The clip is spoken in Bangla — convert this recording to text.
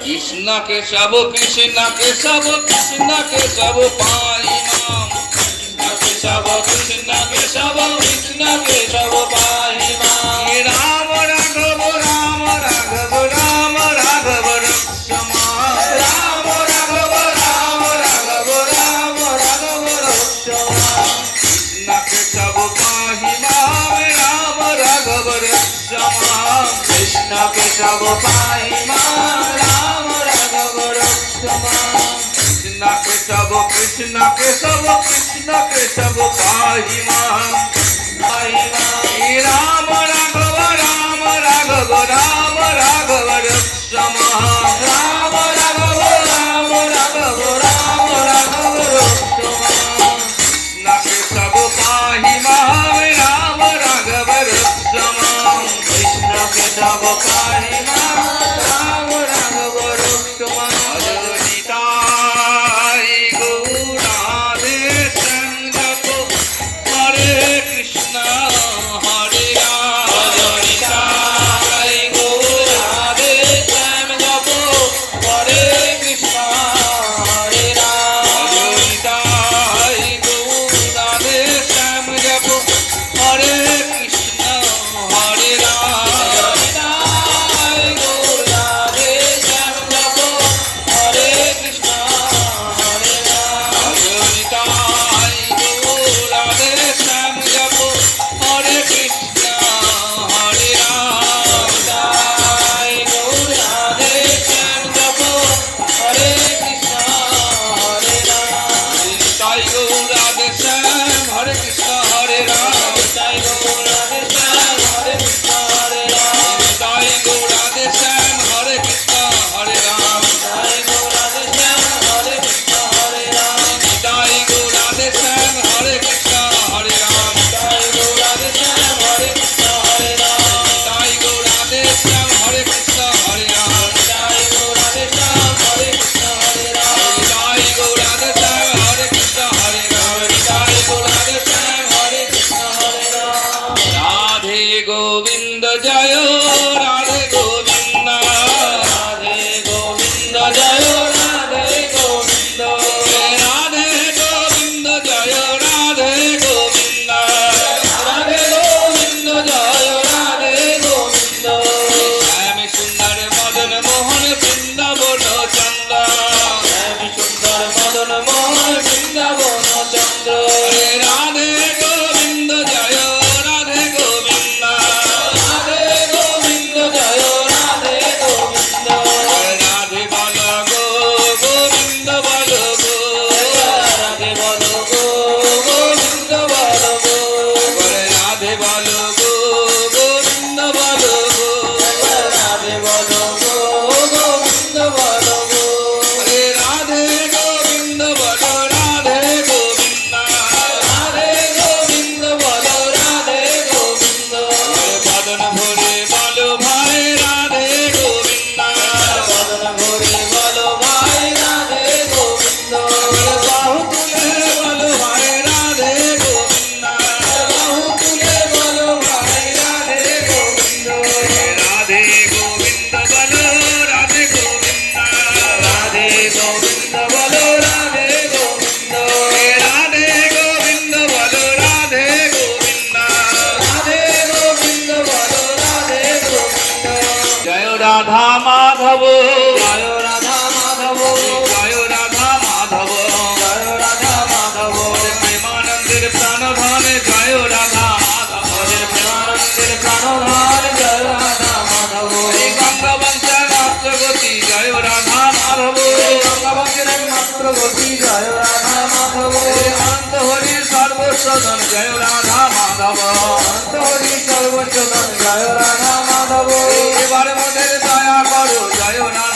কৃষ্ণ কেশব কৃষ্ণ কেশব কৃষ্ণ কেশব পাই নাম কেশব কৃষ্ণ কেশব কৃষ্ণ কেশব পাই নাম রাম রাঘব রাম রাঘব রাম রাঘব রক্ষমা রাম রাঘব রাম রাঘব রাম রাঘব রক্ষমা কৃষ্ণ কেশব পাহি নাম রাম রাঘব রক্ষমা কৃষ্ণ কেশব পাহি নাম রাম রাঘব রক্ষমা কৃষ্ণ কেশব কৃষ্ণ কেশব কৃষ্ণ কেশব পাহি নাম রাম রাঘব রাম রাঘব রাম রাঘব রক্ষমা রাম রাঘব রাম রাঘব রাম রাঘব রক্ষমা কৃষ্ণ কেশব পাহি নাম রাম রাঘব রক্ষমা কৃষ্ণ কেশব পাহি নাম রাম রাঘব রক্ষমা নিতাই গৌরাধে সঙ্গপ হরে কৃষ্ণ হরে রাম নিতাই গৌরাধে সঙ্গপ হরে কৃষ্ণ হরে রাম নিতাই গৌরাধে সঙ্গপ হরে কৃষ্ণ হরে রাম নিতাই গৌরাধে সঙ্গপ হরে কৃষ্ণ হরে রাম নিতাই গৌরাধে সঙ্গপ হরে কৃষ্ণ হরে রাম নিতাই গৌরাধে সঙ্গপ হরে কৃষ্ণ হরে রাম নিতাই গৌরাধে শ্যাম হরে কৃষ্ণ হরে রাম নিতাই গৌরাধে শ্যাম হরে কৃষ্ণ হরে রাম নিতাই গৌরাধে শ্যাম হরে কৃষ্ণ হরে রাম নিতাই গৌরাধে শ্যাম হরে কৃষ্ণ হরে রাম নিতাই গৌরাধে শ্যাম হরে কৃষ্ণ হরে রাম নিতাই গৌরাধে শ্যাম হরে কৃষ্ণ হরে রাম নিতাই গৌরাধে শ্যাম হরে কৃষ্ণ হরে রাম নিতাই গৌরাধে শ্যাম হরে কৃষ্ণ হরে রাম নিতাই গৌরাধে শ্যাম হরে কৃষ্ণ হরে রাম নিতাই গৌরাধে শ্যাম হরে কৃষ্ণ হরে রাম রাধে গোবিন্দ জয় রাধে গোবিন্দ রাধে গোবিন্দ জয় রাধে গোবিন্দ রাধে গোবিন্দ জয় রাধে গোবিন্দ রাধে গোবিন্দ জয় রাধে গোবিন্দ শ্যাম সুন্দর মদন মোহন বৃন্দাবন চন্দ্র শ্যাম সুন্দর মদন মোহন বৃন্দাবন চন্দ্র রাধে গোবিন্দ জয় রাধে গোবিন্দ রাধে গোবিন্দ জয় রাধে গোবিন্দ রাধে বল গো গোবিন্দ বল গো রাধে বল গো গোবিন্দ বল গো রাধে বল গো গোবিন্দ বল গো রাধে বল গো গোবিন্দ বল গো রাধে গোবিন্দ বল রাধে গোবিন্দ রাধে গোবিন্দ বল রাধে গোবিন্দ বদন ভরে বল ভাই রাধে গোবিন্দ বদন ভরে বল ভাই রাধে গোবিন্দ বাহু তুলে বল ভাই রাধে গোবিন্দ বাহু তুলে বল ভাই রাধে গোবিন্দ রাধে গোবিন্দ বল রাধে গোবিন্দ রাধে গোবিন্দ বল রাধে গোবিন্দ রাধে গোবিন্দ বল রাধে গোবিন্দ রাধে গোবিন্দ বল রাধে গোবিন্দ জয় রাধা মাধব জয় রাধা মাধব জয় রাধা মাধব জয় রাধা মাধব প্রেমানন্দের প্রাণধন জয় রাধা মাধব প্রেমানন্দের প্রাণধন জয় রাধা মাধব গঙ্গাবংশের মাতৃগতি জয় রাধা মাধব গঙ্গাবংশের মাতৃগতি জয় রাধা মাধব অনন্ত হরির সর্বস্বধন জয় রাধা মাধব অনন্ত হরির সর্বস্বধন জয় রাধা মাধব এবারে মোদের দয়া করো জয় রাধা